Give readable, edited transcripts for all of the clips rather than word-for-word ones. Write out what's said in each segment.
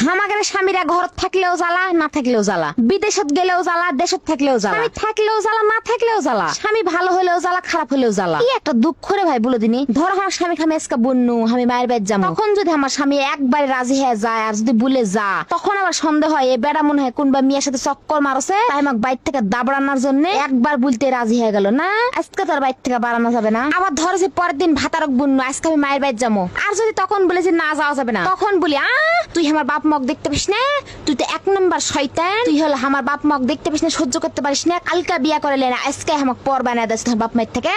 আমাদের স্বামীরা ঘর থাকলেও জ্বালা, না থাকলেও জ্বালা, বিদেশত গেলেও জ্বালা, দেশত থাকলেও জ্বালা, স্বামী থাকলেও জ্বালা, না থাকলেও জ্বালা, স্বামী ভালো হলেও জ্বালা, খারাপ হলেও জ্বালা। কি একটা দুঃখ রে ভাই বলে দিনি। ধর আমার স্বামী খামে আজকে বন্যু, আমি মায়ের বাড়ি যাবো, তখন যদি আমার স্বামী একবারে রাজি হয়ে যায় আর যদি বলে যা, তখন আবার সন্দেহ হয় এ বেড়া মনে হয় কোনবা মেয়ের সাথে চক্কর মারছে, তাই আমাকে বাইর থেকে দাবড়ানোর জন্য একবার বলতে রাজি হয়ে গেল। না আজকে তোর বাইর থেকে বাড়ানো যাবে না। আবার ধর যে পরের দিন ভাতারক বন্যু, আজকে আমি মায়ের বাড়ি যাবো, আর যদি তখন বলে যে না যাওয়া যাবে না, তখন বলি তুই আমার বাপ মগ দেখতে পাস না, তুই তো এক নম্বর শয়তান, তুই হলো আমার বাপ মগ দেখতে পাস না, সহ্য করতে পারিস না, কালকা বিয়া করে না, আজকে আমাকে পর বানায় দিস তোর বাপ মায়ের থেকে,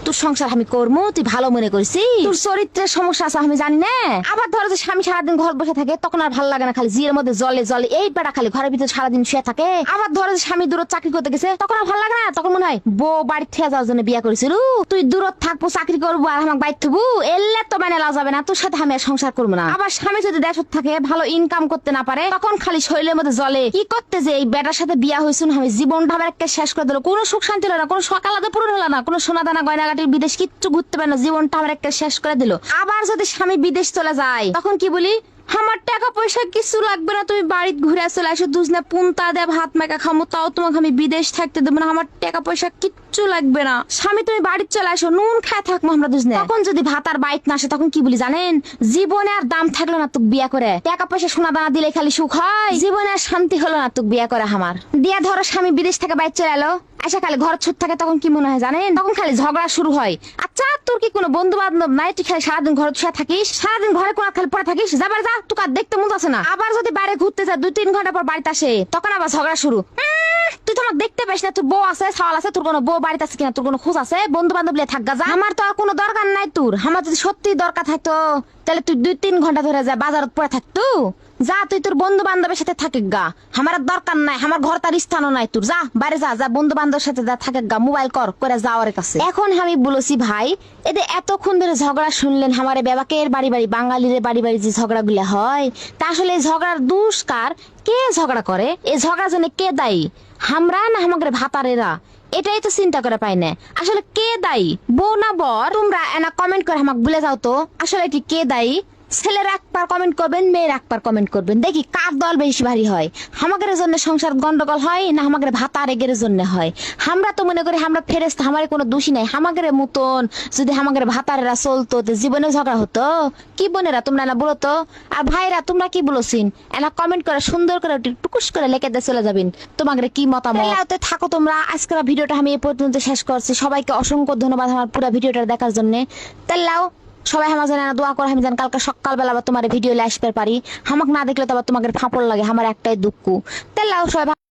তোর সংসার আমি করবো, তুই ভালো মনে করিস, তোর চরিত্রের সমস্যা আছে আমি জানি না। আবার ধরো যে স্বামী সারাদিন ঘর বসে থাকে, তখন আর ভালো লাগে না, খালি জিয়ের মধ্যে জলে জলে এই বেড়া খালি ঘরের ভিতরে সারাদিন শুয়ে থাকে। আবার ধরো যে স্বামী দূর চাকরি করতে গেছে, তখন আর ভালো লাগে না, তখন মনে হয় বউ বাড়ি থেকে যাওয়ার জন্য বিয়া করেছিল, তুই দূরত থাকবো, চাকরি করবো আর আমাকে বাইর থাকবো, এলে তো মানে লাও যাবে না, তোর সাথে আমি আর সংসার করবো না। আবার স্বামী যদি দেশত থাকে, ভালো ইনকাম করতে না পারে, তখন খালি শরীরের মধ্যে জলে কি করতে যে এই বেটার সাথে বিয়া হয়েছিল, আমি জীবনটা আমার একটা শেষ করে দিল, কোনো সুখ শান্তি হলো না, কোনো সকাল আদা পূরণ হলো না, কোনো সোনা দানা গয়নাগাটির বিদেশ কিচ্ছু ঘুরতে পারে না, জীবনটা আমার একটা শেষ করে দিল। আবার যদি স্বামী বিদেশ চলে যায়, তখন কি বলি, আমার টাকা পয়সা কিছু লাগবে না, তুমি বাড়িতে ঘুরে চলে আসো, দুজনে পুন্তা দেব হাত মাখা খামো, তাও তোমাকে আমি বিদেশ থাকতে দেবো না, আমার টাকা পয়সা কিচ্ছু লাগবে না, স্বামী তুমি বাড়িতে চলে আসো, নুন খায় থাকবো আমরা দুজনে। তখন যদি ভাত আর বাইক না আসে, তখন কি বলি জানেন, জীবনে আর দাম থাকলো না তোকে বিয়া করে, টাকা পয়সা সোনা দানা দিলে খালি সুখ হয়, জীবনে আর শান্তি হলো না তোকে বিয়া করে আমার দিয়া। ধরো স্বামী বিদেশ থেকে বাইক চলে এলো, আচ্ছা খালি ঘর ছুট থাকে, তখন কি মনে হয় জানেন, তখন খালি ঝগড়া শুরু হয়। আচ্ছা তোর কি কোনো বন্ধু বান্ধব নাই, তুই খালি সারাদিন ঘরে শুয়ে থাকিস, সারাদিন ঘরে কোন খালি পড়ে থাকিস, যাবার যা তোকে আর দেখতে মন আছে না। আবার যদি বাইরে ঘুরতে যায়, 2-3 ঘন্টা পর বাড়িতে আসে, তখন আবার ঝগড়া শুরু। তুই তো আমাকে দেখতে পাস না, তোর বউ আছে, ছাওয়াল আছে, তোর কোনো বউ বাড়িতে আছে কিনা, তোর কোনো খোঁজ আছে, বন্ধু বান্ধব লিয়ে থাকগা যা, আমার তো আর কোনো দরকার নাই তোর। আমার যদি সত্যি দরকার থাকতো, তাহলে তুই 2-3 ঘন্টা ধরে যা বাজারত পড়ে থাকতো, যা তুই তোর বন্ধু বান্ধবের সাথে থাকে গা, আমার দরকার নাই, আমার ঘর তার স্থানও নাই তোর, যা বাইরে যা, যা বন্ধু বান্ধবের সাথে যা থাকে গা, মোবাইল কর করে যাওয়ার কাছে। এখন আমি বলেছি ভাই, এদের এতক্ষণ ধরে ঝগড়া শুনলেন, আমার বেবাকের বাড়ি বাড়ি বাঙালির বাড়ি বাড়ি যে ঝগড়া গুলা হয়, তা আসলে এই ঝগড়ার দুষ্কার কে ঝগড়া করে, এই ঝগড়ার জন্য কে দায়ী, আমরা না আমাদের ভাতারেরা, এটাই তো চিন্তা করে পাই না, আসলে কে দায়ী, বউ না বর? তোমরা এনা কমেন্ট করে আমাকে বলে যাও তো, আসলে এটি কে দায়ী? ছেলেরা একবার কমেন্ট করবেন, মেয়ের একবার কমেন্ট করবেন, দেখি কার দল বেশি ভারী হয়, আমাদের জন্য সংসার গন্ডগোল হয় না আমাদের ভাতার এগের জন্য হয়। আমরা তো মনে করি আমরা ফেরেস্তা, আমার কোনো দোষী নাই, আমাদের মতন যদি আমাদের ভাতারেরা চলতো, জীবনে ঝগড়া হতো। কি বোনেরা তোমরা না বলো তো, আর ভাইরা তোমরা কি বলছিন, এনা কমেন্ট করে সুন্দর করে টুকুস করে লেখে দিয়ে চলে যাবেন তোমাদের কি মতামত। থাকো তোমরা, আজকের ভিডিওটা আমি এই পর্যন্ত শেষ করছি, সবাইকে অসংখ্য ধন্যবাদ আমার পুরো ভিডিওটা দেখার জন্য। তাহলেও সবাই আমার জন্য দোয়া করে, আমি যেন কালকে সকালবেলা আবার তোমার ভিডিও আসতে পারি, আমাকে না দেখলে তো আবার তোমাদের ফাঁপড় লাগে, আমার একটাই দুঃখ। তাহলে সবাই